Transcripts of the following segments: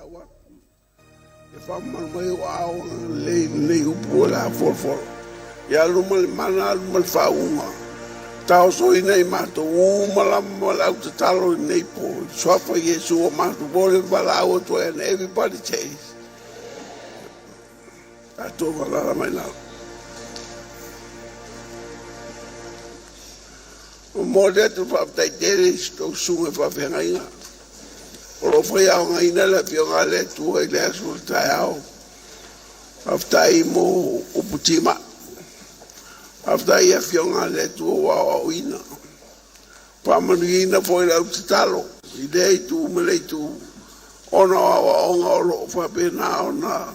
what? If I'm on my way, lay upola for. Yalumal manal fauma. Tauso inay mato malam to talo in Naples. Swafa Yesu mato bole balao to and everybody chase. I told her my now. More than to have that days to soon if I've been a or foi a una inela piongale tu ele asultao. After imo uputima. After ia fiongale tu wa oina. Pamanina foi la utalo. Idei tu mele tu ona wa lo fa pena ona.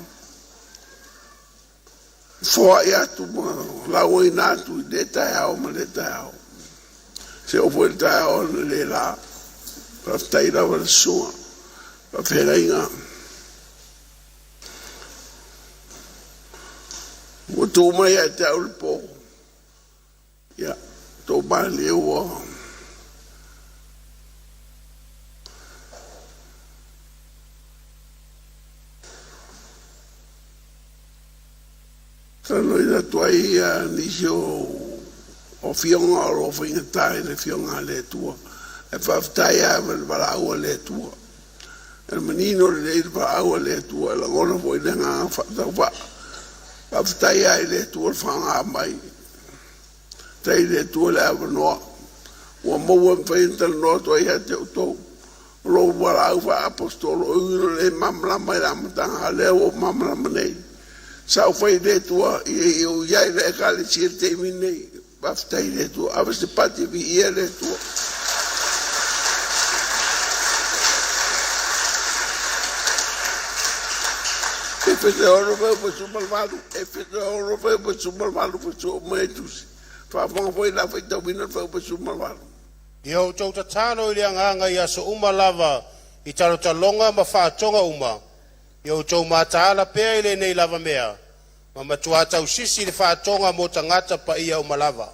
Foi ia tu la oina tu detao maletao. Se o foi tao le la. After ida wa sua. After inga. Mutu mai ata ulpo. Ya, to bali o. Tano ida tuai nisio o fionga o fingatai le fionga le tua. E faftai avel balau le tua. El menino le balau le tua. La gona foi lenga fatau. Faftai le tua fanga mai. Tai le tua le avanoa. Ua maua mwhainta noa toa ia te utou. Lo wala uwa apostolo. Uiro le mamlama i ramatanga. Leo o mamlama nei. Sau whai le tua. Ie o iai le kale sia te minei. Baftai le tua. Awa se pati vi ia le tua. Efese oro veo pa sumalvalu. Efese oro veo pa sumalvalu pa sumalvalu. Whāwhanga whai la whai tau mina whau pa sumalvalu. Iau tau ta tāno i nganga i aso lava i taro ta longa ma whātonga uma. Iau tau mātāla pēr i le nei lava mea. Ma matua tau sisi le whātonga mo ta ngata pa ia lava.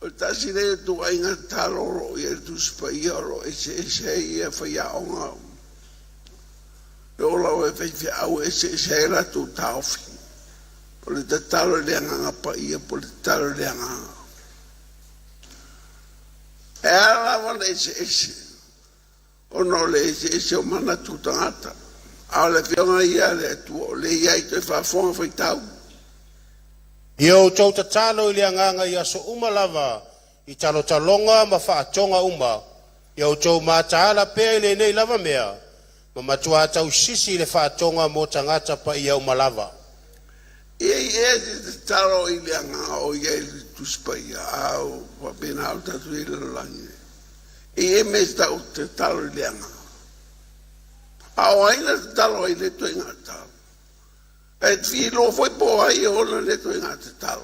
O tasi rei tu ainga tāloro i tu spa ia ro ese ia whai aonga. E olau e whai au ese la tu tauwhi. O le tatalo le anganga pa ia po le tatalo le anganga. E ala wana ese. O no le ese o mana tu tangata. A le fionga ia le tuo le ia i te whafonga whai tau. Iau tau tatalo i le anganga i aso lava i talo talonga ma whaatonga uma. Iau tau mātāla pēr i le nei lava mea. Ma matua tau sisi le whaatonga mo tangata pa ia lava. E te taro i le anga o ia i tu spai au wa pena au tatu i le langi. E me stau te taro i le anga. Au aina te taro i le tui ngā taro. E te lo foi po ai ona le tui ngā te taro.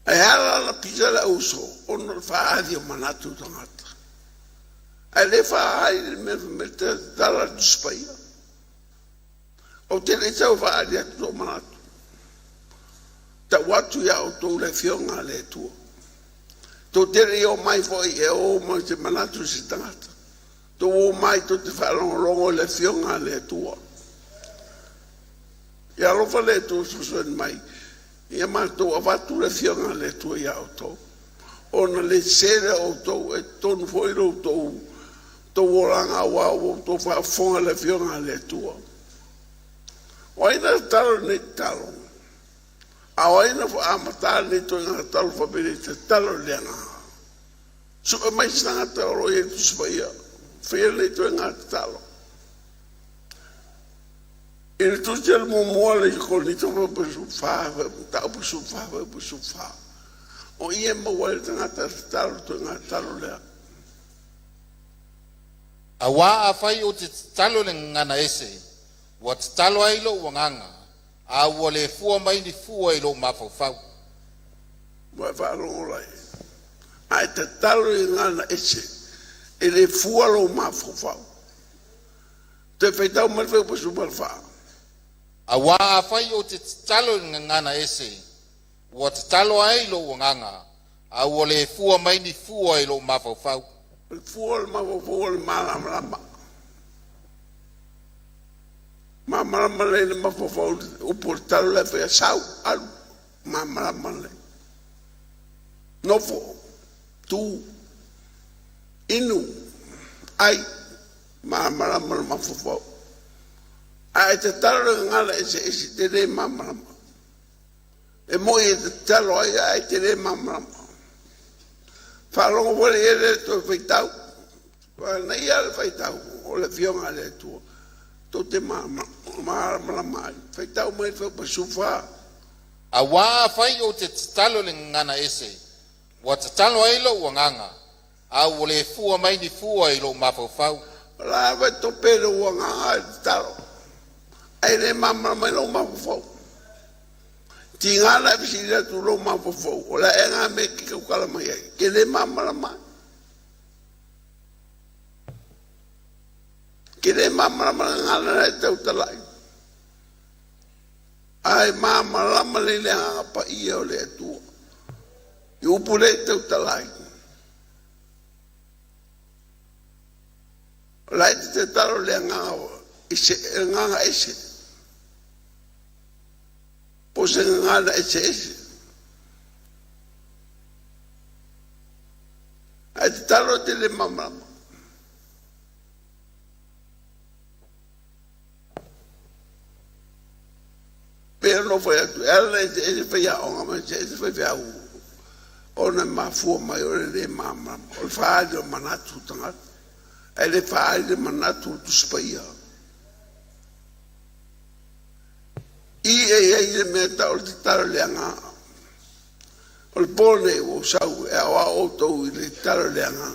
E ala la pisa la uso, ona le whaadi o manatu tangata. E le whaadi me te taro tu spai au. O te le tau whaari atu tō manatu. Ta watu ia o tō le fionga le tua. Tō te re o mai foi e o mai te manatu si tangata. Tō o mai tō te whalongolongo le fionga le tua. Ia rofa le tō susuen mai. Ia mai tō a watu le fionga le tua ia o tō. Ona le sere o tō e tonu foi ro tō. Tō oranga wau o tō whafonga le fionga le tua. Oina talo ni talo. A oina fo amatala ni to nga talo fa bere te talo leanga. Su e mai sanga talo e tu spaia. Fea ni to nga talo. Il tu gel mo le KORINITO pa su fa, ta pa su fa. O ie mo wale nga talo to nga talo leanga. Awa afai o te talo le ngana ese. Wat talo ai lo wanganga a wole fua mai ni fua i lo mafofau wa valo lai ai te talo i ngana ese e le fua lo mafofau te feitau mai fe po super fa a wa afai o te talo ngana ese wat talo ai lo wanganga a wole fua mai ni fua i lo mafofau fuol mafofo malama malama le mafofo upo talo le fe sau alu malama le nofo tu inu ai malama mafofo ai te talo ngala ese te le malama e mo e te talo ai te le malama falongo vole ele to feitau na ia feitau o le fionga le tu to te mama mai feitau mai fe pasufa a wa fai o te talo le ngana ese wa te talo ai lo wanganga a o le fua mai ni fua i lo mafofau la va to pelo wanganga talo ai le mama mai lo mafofau tingala bisida tu lo mafofau o la enga me ki ka kala mai ke le mama ngala te utalai ai mama le le apa ia o le tu yu pule te utalai la te talo le nganga ese pose ngala ese ai te talo te le mama pero no foi a tu ela ese foi a onga mas ese foi a ona mafua maior le mama o fado manatu tanga ele fado manatu tu spaia e meta o titalo le anga o pone o sau e o to le titalo le anga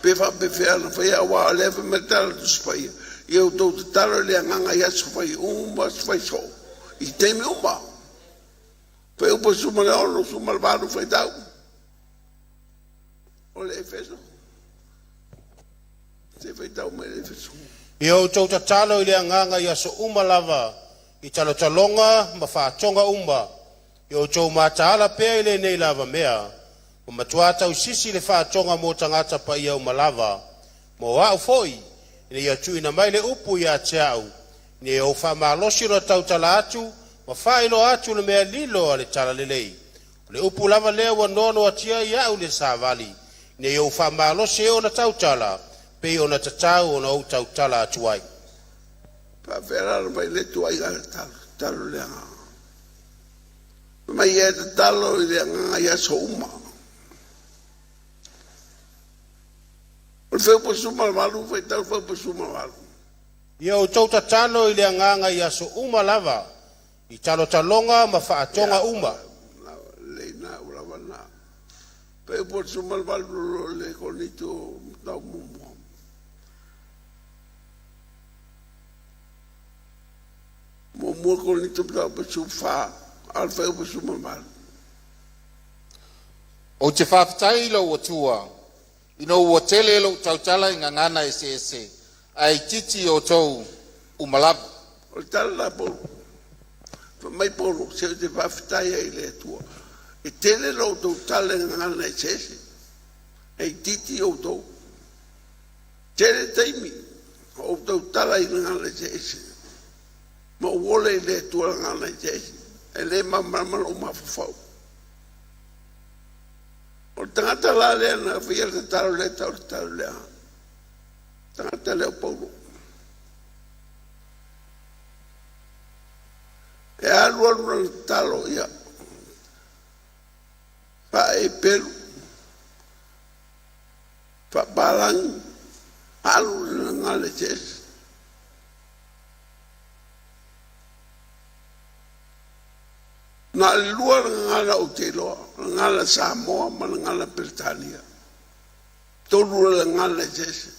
pe fa no foi a wa le meta tu spaia e o to titalo le anga ia so foi foi so i teme uma pe o suma no suma vado foi tau o le EFESO se foi tau me le EFESO e o tau tatalo i le anganga ia so uma lava i talo talonga ma whaatonga umba i o tau mataala pea i le nei lava mea o matuata o sisi le whaatonga mo tangata pa ia uma lava mo wau foi i le ia tuina mai le upu ia te au ni o fa malosi ro tau tala atu ma fa ilo atu le mea lilo ale tala lelei le upu lava lea wa nono atia ia u le savali ni o fa malosi o na tau tala pe o na tatau o na o tau tala atuai pa vera mai le tuai ale talo le anga mai e talo le anga ia so uma o feu po suma malu foi tau feu po suma malu ia o tau tatalo i le anganga ia so uma lava i talo talonga ma whaatonga uma le na ulawa na pe po suma malu le korinito tau mumu mo korinito tau po sufa al feu po suma malu o te whaafitai lo o tua ino o tele lo tau tala i ngangana ese ai titi o tau umalab o tala po mai polo se te va fitai ai le tua e tele lo tau tala ngana ese ai titi o tau tele taimi o tau tala ngana ese ma wole le tua ngana ese e le mama o mafofau o tangata la le na fia te talo le talo le tangata le paulo e alu talo ia pa e pelu pa balang alu ngale ches na luar ngala utelo ngala Samoa ma ngala Britania tolu ngala ches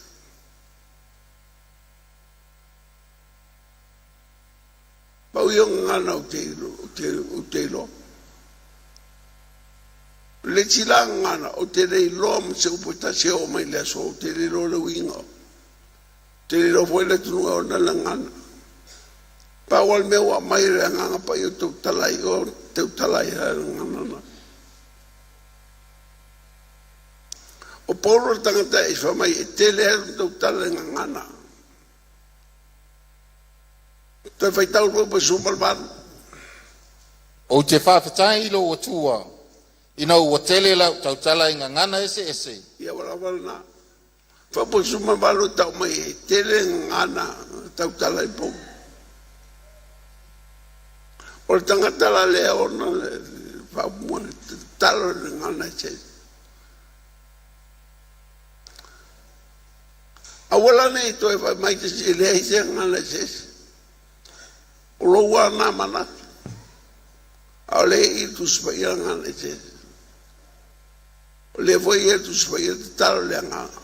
pau yo ngana utelo le chila ngana o te rei lo se upota se o mai le so te rei lo le wingo te rei lo foi le tunu o na ngana pau al meu mai re ngana pa yo tu talai o te talai ngana O polo tangata e whamai e tele heru tau tala ngangana. Tai whai tau rua pa sumalmanu. O te whawhetai ilo o tua, ina o tele lau tau tala inga ngana ese. Ia wala wala na. Whapo sumalmanu tau mai e tele ngangana tau tala i pō. O le tangata la lea ona le whamua tala ngangana e awala nei to e mai te si le ai se ngana se o lo wa na mana a le i tu spai ngana se o le voi e tu spai te talo le ngana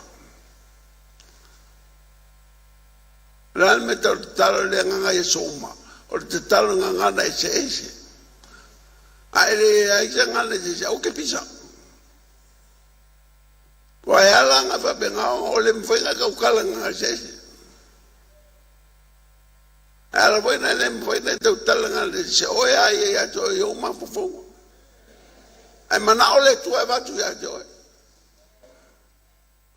realmente o talo le ngana e soma o te talo ngana e se ai le ai se ngana se o ke pisa wa ala nga fa benga o le mfenga ka ukala nga sese ala boy na le mfenga te utala nga le se o ya to yo ma fofo ai mana o le tua va tu ya jo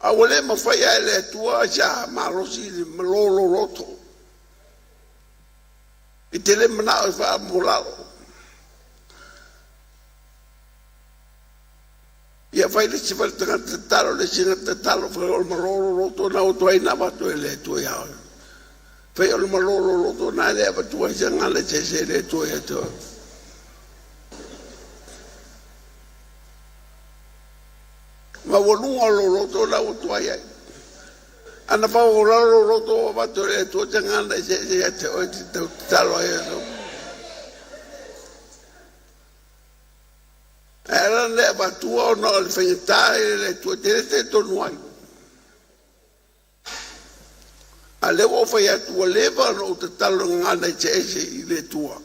a wole ma fa ya le tua ja ma rosi lo roto e tele mana fa molalo ia fai le si fai te talo le si te talo fai o maroro roto na o tuai na bato e le tuai hao fai o maroro roto na le aba tuai se ngale se le tuai e tuai ma volunga lo roto na o tuai ai ana fa o lo roto bato e tuai se ngale se te talo e era le batua o no le fentai le tue te tonuai ale wo fa ya tu leva no te talo ngana chese i le tua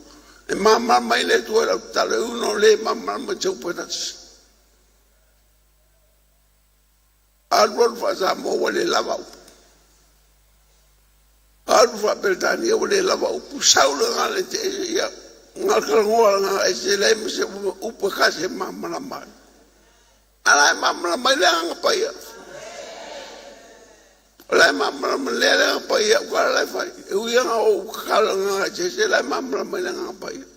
e mama mai le tua la talo uno le mama ma chau petas albo fa sa mo wale lava albo fa beltani o le lava u saulo ngana chese ya ngaka ngoa nga ese le mse upa kase mamala mai ala mamala mai le nga paia ala mamala mai le nga paia kwa la fai u ia nga o kala nga ese le mamala mai le nga paia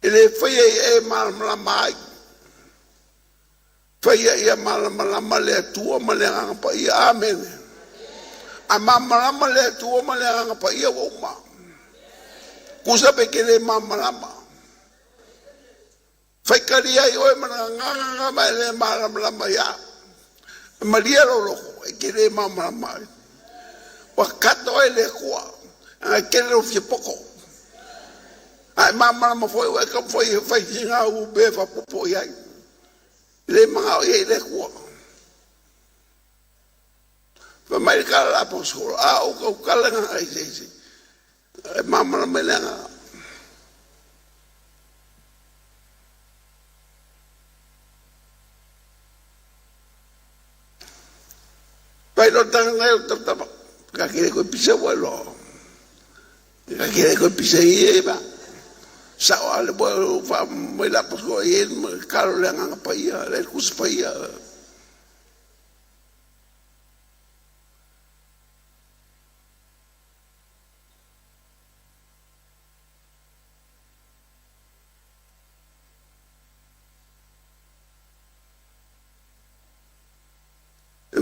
ele foi e mamala mai foi e mamala mai le tua mai le nga paia amen a mamala mai le tua mai le nga paia o ma kusa pe kele mama lama fai karia i oe mana nganga mai le mama lama ya maria lo e kele mama lama wa kato e le kua a kele o fie poko ai mama lama foi e kam foi fai tinga u be fa popo ya le manga e le kua fa mai kala po so a o kala nga ai sei mama la melanga pai lo tang na ta ka kire ko pisa walo ka kire ko pisa ie ba sa ale bo fa mai la po ko ie ka lo nga pa ia le kus pa ia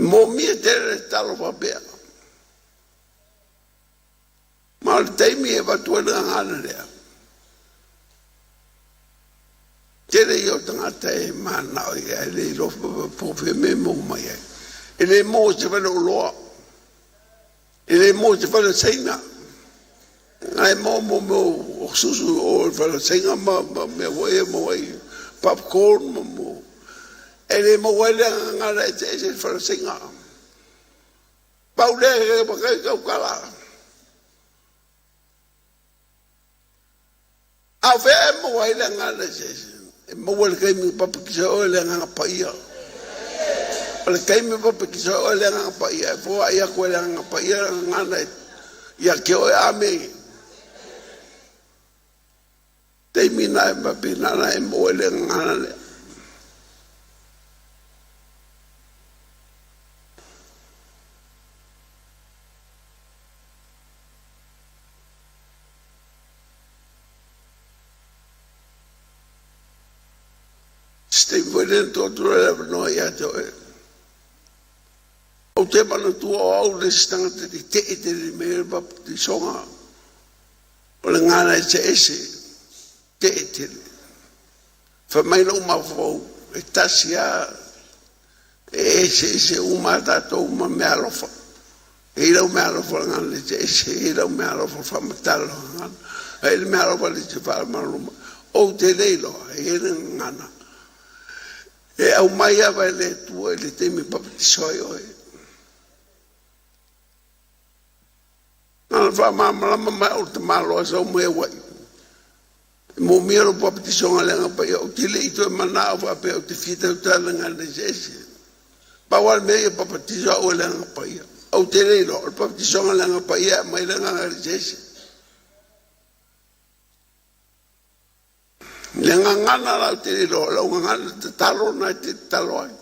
mo mi te talo va bea mal te mi e va tu na le te io tanga te mana ia le lo po fe me mo mai e le mo se va lo e le mo se va le seina ai mo o susu o va le seina ma me voi popcorn mo ele mo wele ngala ese for singa paule ko ka kala a ve mo wele ngala ese mo wele ke mi papa ki so le ngala pa ia ole ke mi papa ki so le ngala pa ia fo ia ko le ngala pa ia ngala ia ke o ame te mi na ba pina na mo wele ngala Stay within to no ya to e. O te mana tua o le stanga te me ba ti songa. O le ngana ese te. Fa mai no Mafo'e e tasia ese umata to uma me alofa. E lo me alofa ngana ese e lo me alofa fa matalo ngana. E me alofa le te fa maluma. O te leilo e ngana. E au mai ava le tua le temi papatisoi oe. Nala wha māmalama mai o te malo a sau mea wai. Mo mea lo papatisonga lenga pai o te le ito e mana o whape o te whita o tālanga le sese. Pawal mea e papatisoa o lenga pai. O te leilo o papatisonga lenga pai e mai lenga le sese. Le ngangana la te leilo, la ngangana te talo na te talo ai.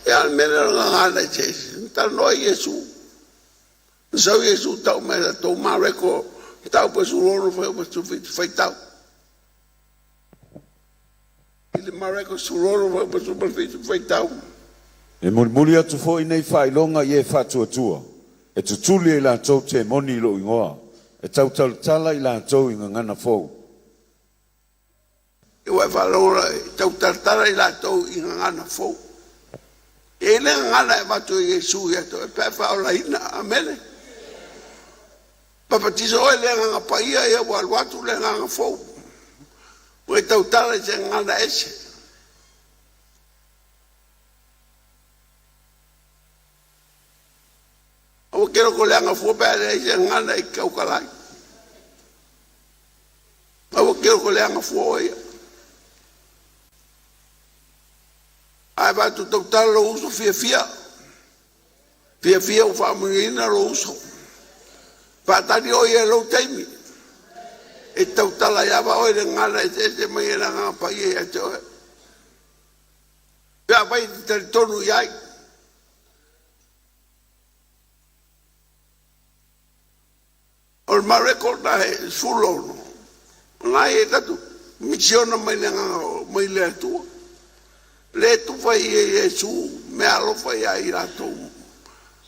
E almena la ngangana te talo ai Yesu. Sau Yesu tau mea tau mareko, tau pa su loro fai tau. Ile mareko su loro fai tau. E mulimuli atu fo nei whailonga i e whatuatua. E tutuli i lātou te moni lo ingoa. E tautalutala i lātou i ngana fōu. E wai whalonga e tautalutala i lātou i ngana fōu. E le ngana e watu i Yesu i ato. E pēwha o la ina, amene. Papatiso e le ngana paia e watu le ngana fōu. O e tautala i te ngana ese. O kero ko leanga fuapere e ngana i kaukalai. O kero ko leanga fuoia. Ai batu tautala lo uso fia. Fia o whamunina lo uso. Patani o ia lo teimi. E tautala iava o e ngana e te mai e ngana pai e atoe. Pea pai te tonu iai. O MAREKO na e sulono. Na e tatu. Misiona mai le atua. Le tu fai e Yesu me alo fai a i rato.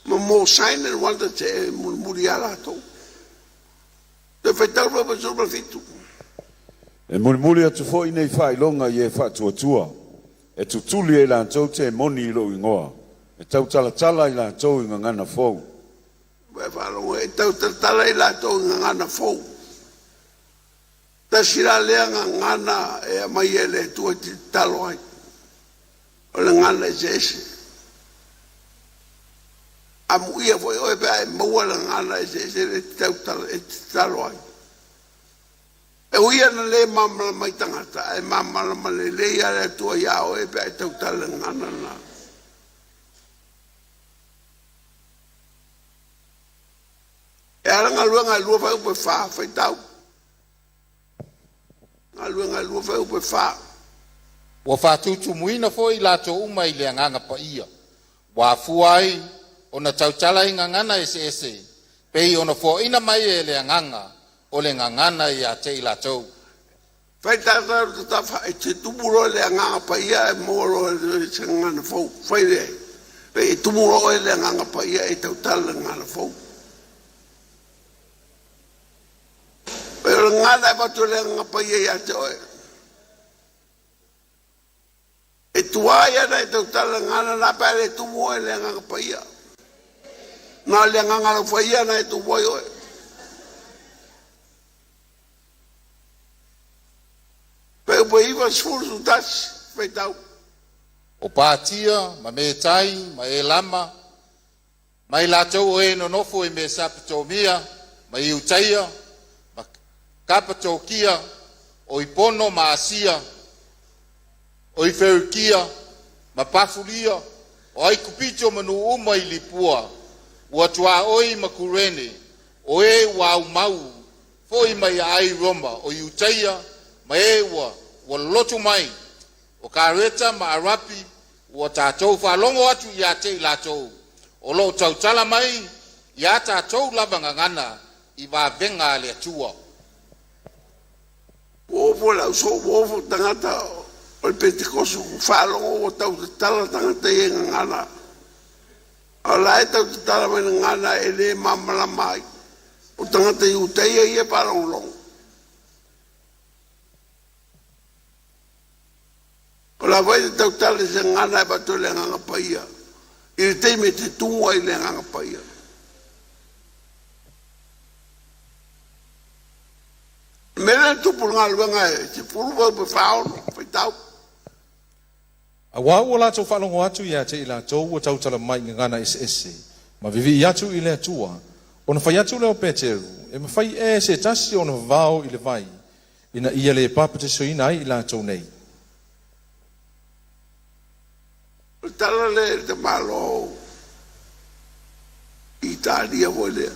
Ma mo saine wanda te muri a rato. Te fai tau pa sopa fitu. E mulimuli atu fo nei whailonga i e whatuatua. E tutuli e lātou te moni lo ingoa. E tautalatala i lātou i ngana fōu. Vai falo e tau tala i lātou ngana fōu. Ta sira lea ngana e mai e le tua ti talo ai. O le ngana e sese. A muia foi o e pēa e maua le ngana e sese le tau talo ai. E uia na le mamala mai tangata. E mamala ma le leia le tua iao e pēa e tau tala ngana na. E aranga luanga lua fai upe wha, fai tau. Luanga lua fai upe wha. Wa whātutu muina fo i lato uma i le nganga pa ia. Wa fuai o na tautala i ngangana ese. Pei o na fo ina mai e le nganga o le ngangana i a te i lato. Fai tata tafa e te tumuro le nganga pa ia e moro e se ngana fau. Fai le. Pei tumuro e le nganga pa ia e tautala ngana fau. Pero ngana e batu le nganga pa ia i a te oe. E tuaia na e tautala ngana na pere e tumo e le nganga pa ia. Na le nganga la pa ia na e tumo e oe. Pero po iwa sfursu tasi, fai tau. O pātia, ma me tai, ma e lama, ma i latou o e nonofo e me sapitomia, ma i utaia, ma kapatokia, o i pono ma asia, o i ferukia, ma pafulia, o ai kupito manu uma i lipua, ua tua oi ma kurene, o e wa umau, fo i mai ai roma, o i utaia, ma e wa lotu mai, o kareta ma arapi, o tātou whalongo atu i a te i latou, o lo tautala mai ia tatou lava ngangana i vavenga le atua. O vola so o tangata o Pentecosto falo o tau tala tangata e ngana. Ala e tau tala mai ngana e le mamala mai. O tangata IUTA ia para un long. O la vai tau tala se ngana e bato le nganga paia. I te me te tunga i le nganga paia. Mera tupu ngā luenga e, te puru wau pe whaono, whai tau. A wā ua lātou whanongo atu ia te i lātou ua tautala mai ngana ese. Ma vivi i atu i le atua, o na whai atu leo Peteru, e ma whai e se tasi o na vāo i le vai, ina ia le papate soina ai i lātou nei. Tala le te malo i tāria voi lea.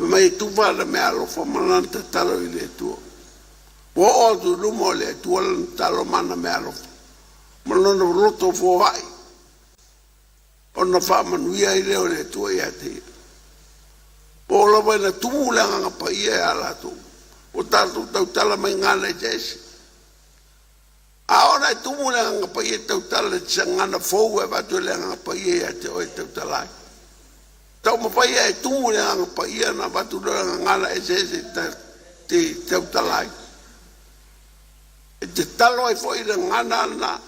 Mai tu vale me alo fa mananta talo i le tua. Wo o tu lumo le tua talo mana me alo. Malona roto fo vai. Ona fa manuia i le tua ia te. O la vai na tumu le nga pa ia ala tu. O tatu tau tala mai ngana e jesi. A ona tumu le nga pa ia tau tala ngana fou e batu le nga pa ia te o tau tala. Tau mapaia e tumu le nga paia na batu le ngana e jesi te tau tala. E te talo e foi le ngana na.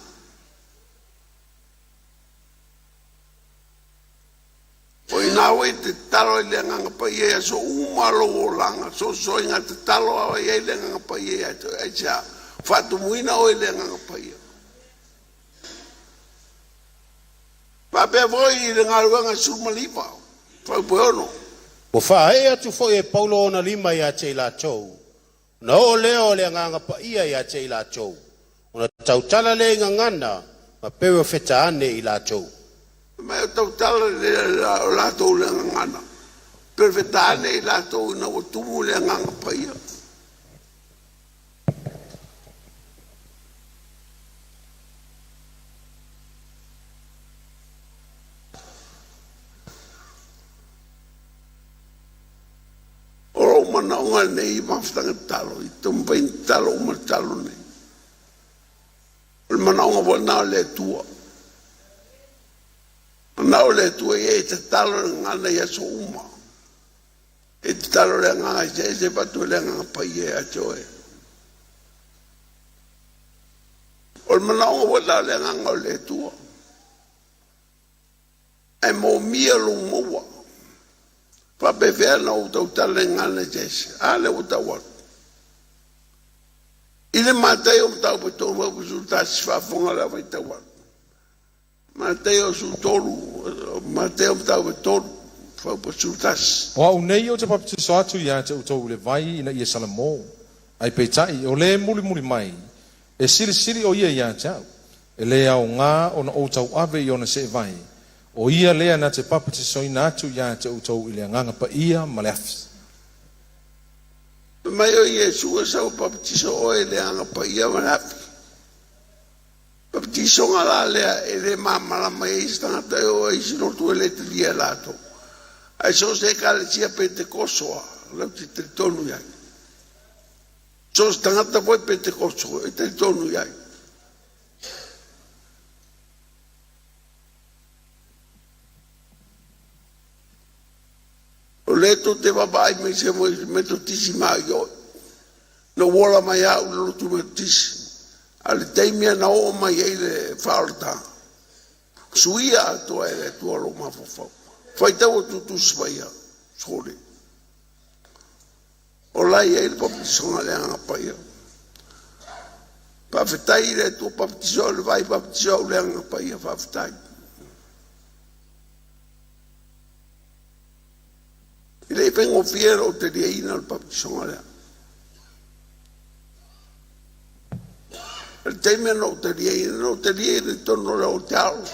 Oi nawe te talo i le nganga paia so umalo o langa so inga te talo a i le nganga paia e tia fatu muina o i le nganga paia. Pape voi i le ngaruanga surmalipa fai poeono. O whae atu foi e paulo ona lima ia te i la tau. Na o leo le nganga paia ia te i la tau. Ona tautala le ngangana ma pewe feta ane i la tau. Ma tau tala le lato le ngana. Perfetane i lato na o tumu le nganga paia. Oro mana onga nei mafutanga talo i tumpai talo uma talo nei. Mana onga wana le tua. Nau le tua e te talo ngana ia so uma. E te talo le ngana se patu le ngana paia a joe. O mana onga wala le ngana le tua. E mo mia lo moa. Pa pe vea na o tau tale ngana jese. Ale o tau watu. Ile MATAIO mtau pe tolu wa kusultasi whafonga la vai tau watu. MATAIO su tolu, MATAIO mtau pe tolu whau pa sultasi. O au nei o te papatiso atu ia te utou le vai ina ia salamo. Ai peitai o le muli mai. E siri o ia te au. E le au ngā o na o tau ave i ona se vai. O ia lea na te papatiso ina atu ia te utou i le nganga pa ia ma le afis. Mai o Yesu e sau papatiso o e le anga pa ia ma le afi. Papatiso nga la lea e le mamala mai e istangata e o e isinotu e le te lia lato. Ai so se kale sia Pentecosto lau te tritonu iai. So se tangata voi Pentecosto e tritonu iai. O leto te wabai me se mo meto tisi mai o. No wola mai au lo tu me tisi. Ale teimia na o mai e le falta. Suia to e le tu lo mafofo. Fai tau tu swaia. Sore. O lai e le paptisonga le anga paia. Pa fetai le tu paptiso le vai paptiso le anga paia fa fetai. Ile vengo fiero te diina al paptisonga le. El tema no te diina torno le hotel.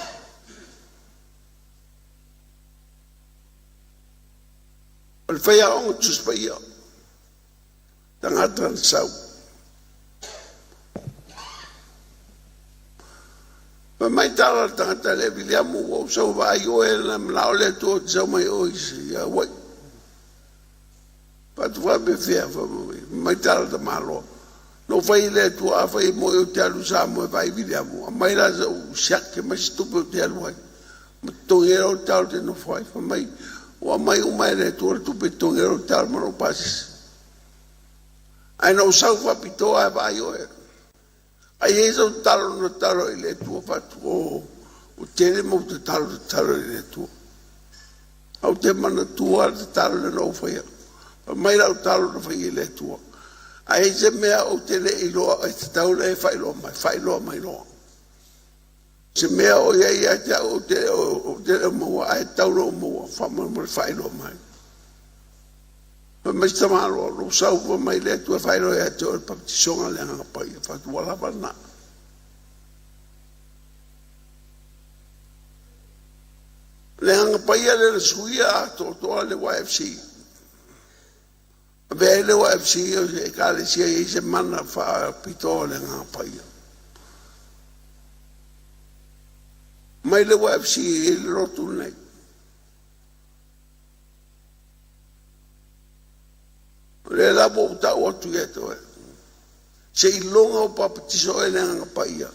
El fea on tus paia. Tangata sau. mai tala tangata le Viliamu o so vai o e na le tu so mai o isi ya wai pa tu va be fia mai tala da malo no fai le tu a fai mo o te alu sa mo vai Viliamu mai la o sak mai stupo te alu ai to era o tal te no fai mai o mai o mai le tu pe to era o tal mo pas ai no sa fa pito a vai o ai e so talo no talo ile tu fatu o tele mo te talo ile tu au te mana tu al talo le no fai mai la talo no fai ile tu ai se mea o tele ilo e tau le fai lo mai lo se mea o ia ja o te mo ai tau lo mo fa mo fai lo mai ma sta malo lo sa o mai le tu fai lo e to pa ti songa le nga pa ia fa tu wala bana le nga pa ia le suia to le YFC ve le YFC e ka le sia e se mana fa pito le nga pa ia mai le YFC le rotu nei le la bota o tu eto se ilonga o papatiso ele nga paia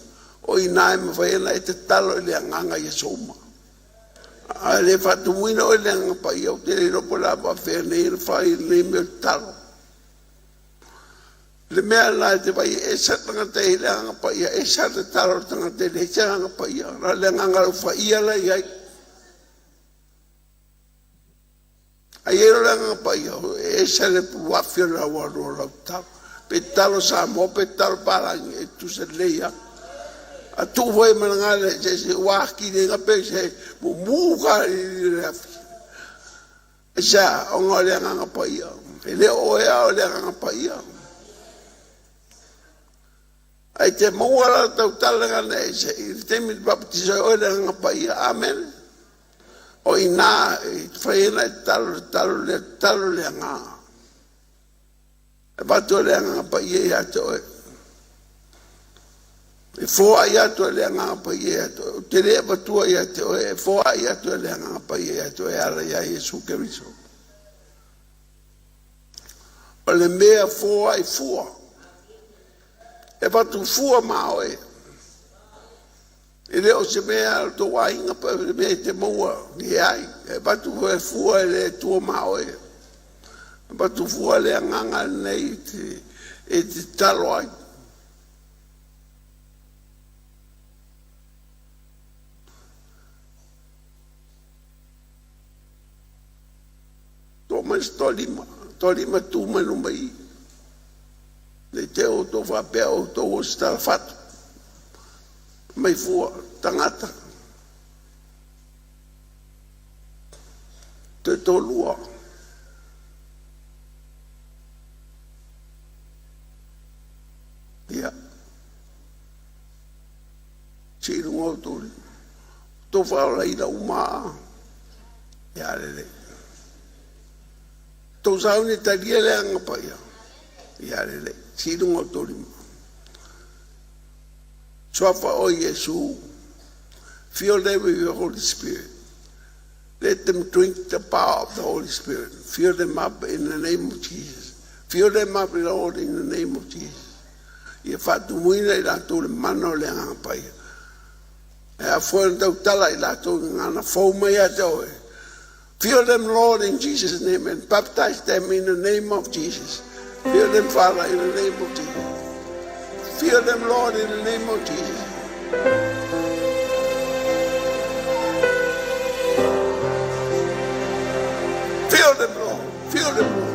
o ina me vai na te talo ele nga ia soma a le fatu muino ele nga paia o te no pola pa ferne fai le me talo le me la te vai esa tanga te ele nga paia esa te talo tanga te le nga paia le nga fai la ia Ayer orang apa ya? Esa le puafio la waro ta. Petalo sa mo petalo parang itu selia. Atu foi manangale se waki de ngape se muka irafi. Esa ongole nga apa ya? Ele oya ole nga apa ya? Ai te mo ala tau talanga ese. Te mi baptizo ole nga apa ya? Amen. O ina fai na talo le nga e bato le nga pa ye ato e fo ayato le nga pa ye ato te le bato ayato e fo ayato le nga pa ye ato e ala ya Yesu Kristo o le mea fo ai fo e bato fo ma e ele o se mea to wainga pa me te moa ni ai e batu e fua le tu mao e batu fua le nganga nei te talo ai to mas tolima tu manu mai le te o to fa pe o to sta fatu mai fua tangata te tolua ia chiru ngoturi to fa la ida uma ia le to sauni talia le ngapa ia le chiru ngoturi Swafa o Yesu, fill them with your Holy Spirit. Let them drink the power of the Holy Spirit. Fill them up in the name of Jesus. Fill them up, Lord, in the name of Jesus. Ia fatu muina I lato le mano le anga ia. E a fwere tau tala I lato ngana fōma ia tau e. Fill them, Lord, in Jesus' name and baptize them in the name of Jesus. Fill them, Father, in the name of Jesus. Fill them, Lord, in the name of Jesus. Fill them, Lord. Fill them, Lord.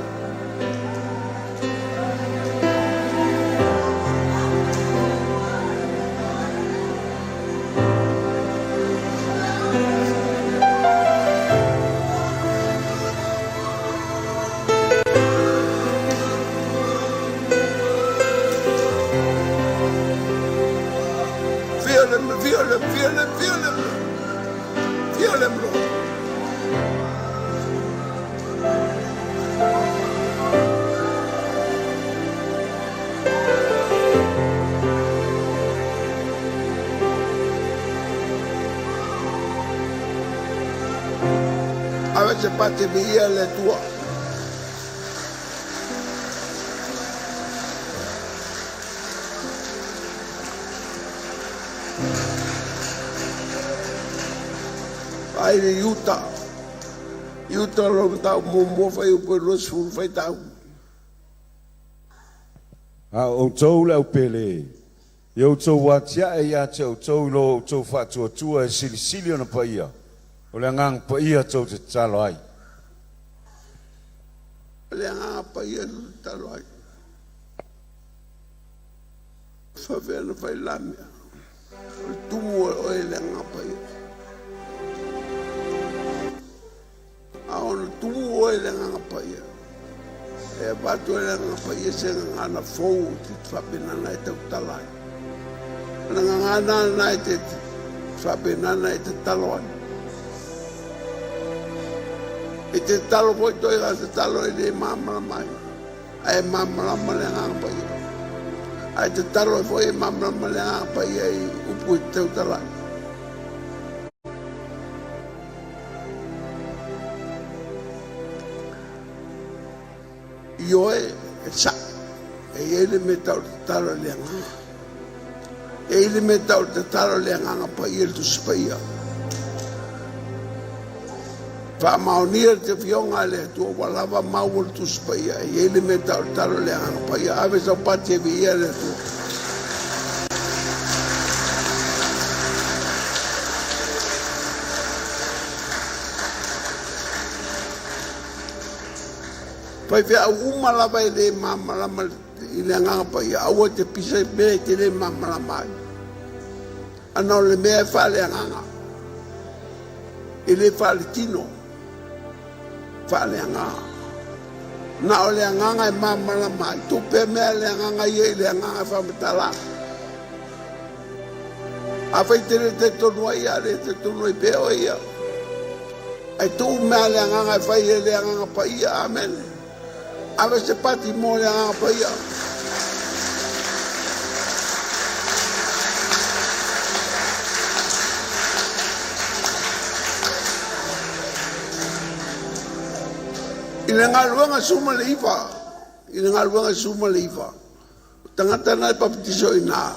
Feel them, Lord. Ave se pate via le tua. Ai le IUTA. IUTA lo tau mo fai o pe ros fu fai tau. O tau le pele. Yo tau watia e ya tau lo tau fatu tua e sili ona paia. O le ngang paia tau te talo ai. Le ngang paia talo ai. Fa vena fai lamia. Tumu o le ngang paia. Aona tumu o le ngang paia. E batu e langa paia se ngana fou te whapenana e te utalai. Ngana na e te whapenana e te taloai. E te talo poi toi ga te talo e le mamala mai. A e mamala ma le ngana paia. A e te talo e poi e mamala ma le ngana paia e upu e te utalai. Io e sa e ele me tau te talo le ngana. E ele me tau te talo le ngana paia tu spaia. Fa maonia te fionga le tu walava mau tu spaia. E ele me tau te talo le ngana paia. Ave sa pate via le tu. Pai fea uma lava e le mama lama i le nganga pai aua te pisa me te le mama lama ai. Ana le mea fa le nganga. E le fa le tino. Fa le nganga. Na o le nganga e mama lama ai. Tu pe mea le nganga i e le nganga fa metala. A fai te tonua ia le te tonua i peo ia. Ai tu mea le nganga e fai e le nganga pai ia. Amen. Ave se pati mo le nganga paia. I le ngaluanga suma le iwa. I le ngaluanga suma le iwa. Tangata na papitiso i nā.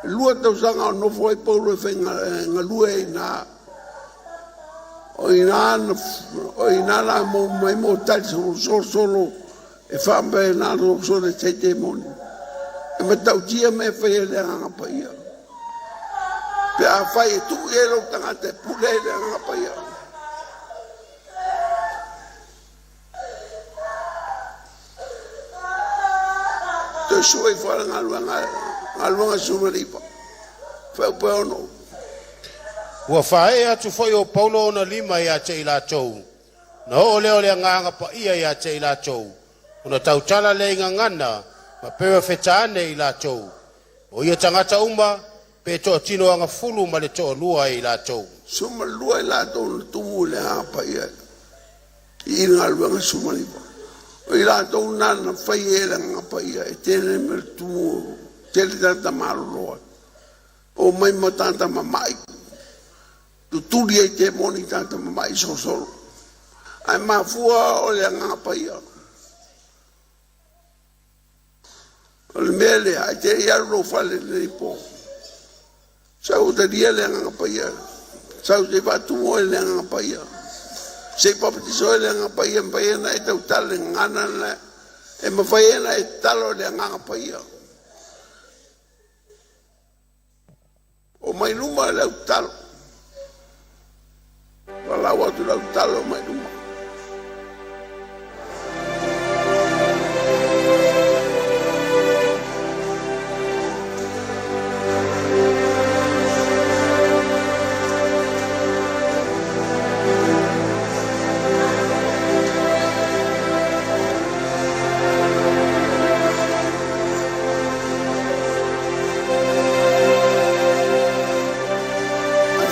Lua tau sanga o nofo ai paulo e whai ngalua i nā. O ina la mo mai mo tal solo e famba e na ro so de tete moni e me tau tia me fa le nga paia pe a fai tu e lo tanga te pule le nga paia to sui fa nga luanga sumaripa fa pa no. Ua whae atu foi o Paulo ona lima ia te ila tau. Na o leo lea nganga pa ia te ila tau. Una tau tala le inga ngana, ma pewa whetane ila tau. O ia tangata uma, pe toa tino anga fulu ma le toa lua ila tau. Suma lua ila tau na tumu le hanga pa ia. I inga luanga suma lipa. O ila tau nana whai e le nganga pa ia. E tene me tumu, tele tata maro loa. O mai matanta mamai. Tu tuli e te moni tanta mamai so solo. Ai mafua o le nganga paia. O le mele, ai te ia ro fale le po. Sau te ria le nganga paia. Sau te batu o le nganga paia. Se papiti so le nganga paia, paia na e tau tale ngana le. E mawhaia na e talo le nganga paia. O mai luma le talo. Wala watu lau talo mai luma.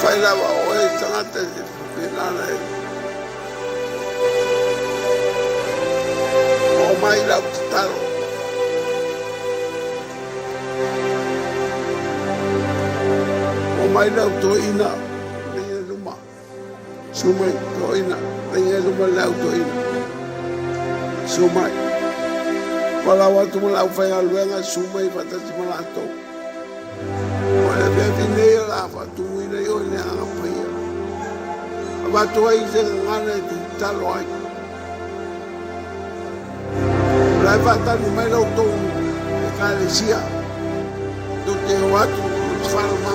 Fai lava o e tangata o mai lau te talo. O mai lau to ina. Ina luma. sumai toina ringa luma lau toina sumai wala watu malau fai aluenga sumai fatasi malato wala bia vinei la fatu ina yo ne apaia watu ai se ngana tu talo ai la fata no mai lo to kalesia do te watu farma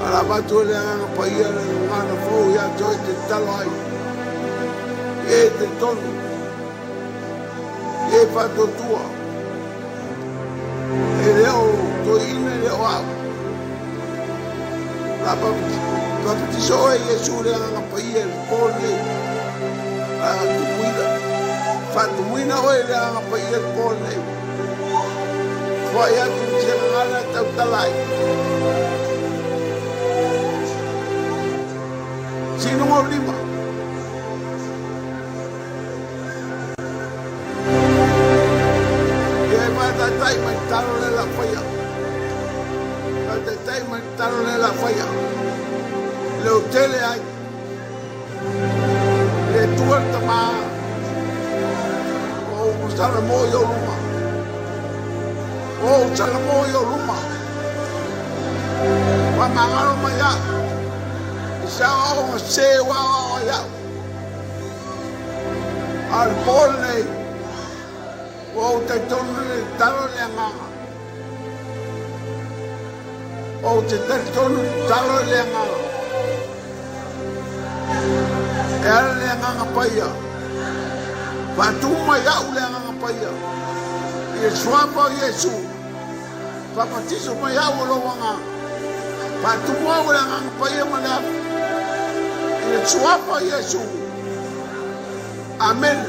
ala watu le apaia ngana fo ya joy te talo ai e te tonu e pato tua e leo to ine leo au la baptizo e Yesu le anga paia pone a tuida fatu muina o le anga paia pone foi a tu chegala tautalai sino mo lima tai mentalo nella falla tai mentalo nella falla le hotel hai le tuerta ma o usare moyo luma o usare moyo luma wa mangalo maya sa o se wa ya al pole o te tonu le talo le nganga o te tonu talo le nganga e ala le nganga paia patuma ya le nganga paia e swapa Yesu papatiso ma ya lo nganga patuma le nganga paia mana e swapa Yesu amen.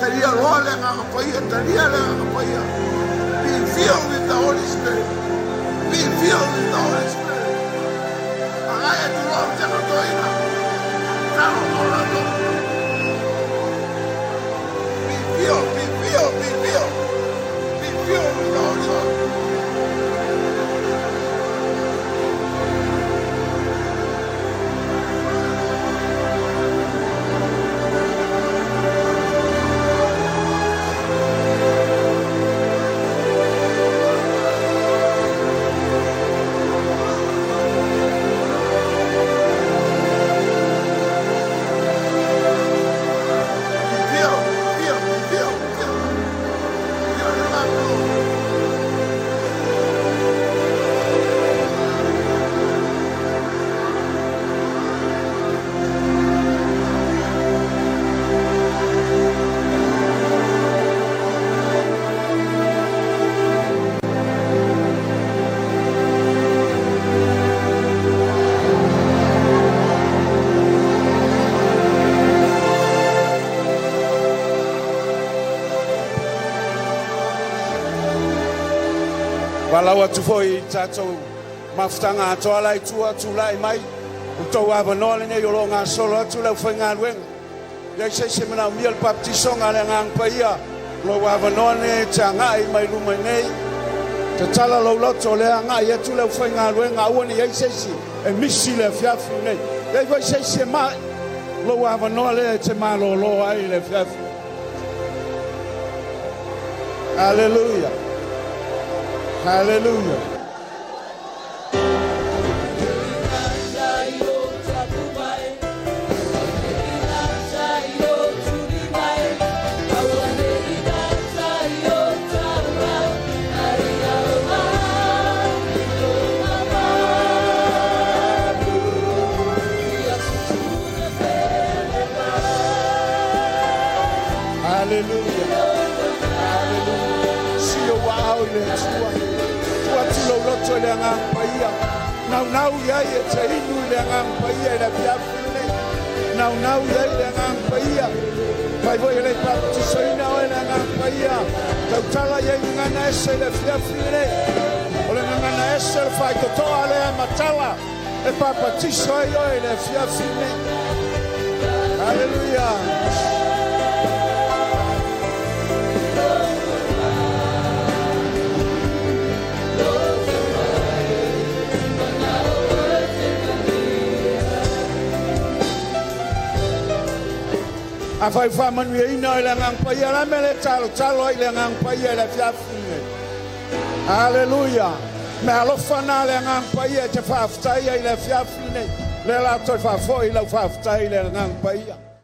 Taria rola nganga paia, taria nganga paia. Be filled with the Holy Spirit. Be filled with the Holy Spirit. Agaya tu rola tena toina. Tano rola no. Be filled, be filled, be filled. Be filled with the Holy Spirit. Walau atu foi tatou mafutanga atoala i tua tulai mai o tau avanole nei o longa solo atu lau whainga luenga iai se mana umia le baptisonga le ngang paia lo avanole tangai mai lumai nei te tala lau loto le ngai atu lau whainga luenga awane iai se e misi le fiafi nei iai vai se mai lo avanole te malolo ai le fiafi. Hallelujah. Hallelujah. Now ya te inu le ngang paia le piafune now ya le ngang paia pai voi le baptiso ina o le ngang paia tau tala ya ngana ese le piafune o le ngana ese fai to ale matala e baptiso yo le piafune. Hallelujah. A fai fa manu e ina i le ngang paia la mele talo i le ngang paia le fiafine. Hallelujah. Me alofa na le ngang paia te whaftai i le fiafine. Le la toi whafoi la whaftai le ngang paia.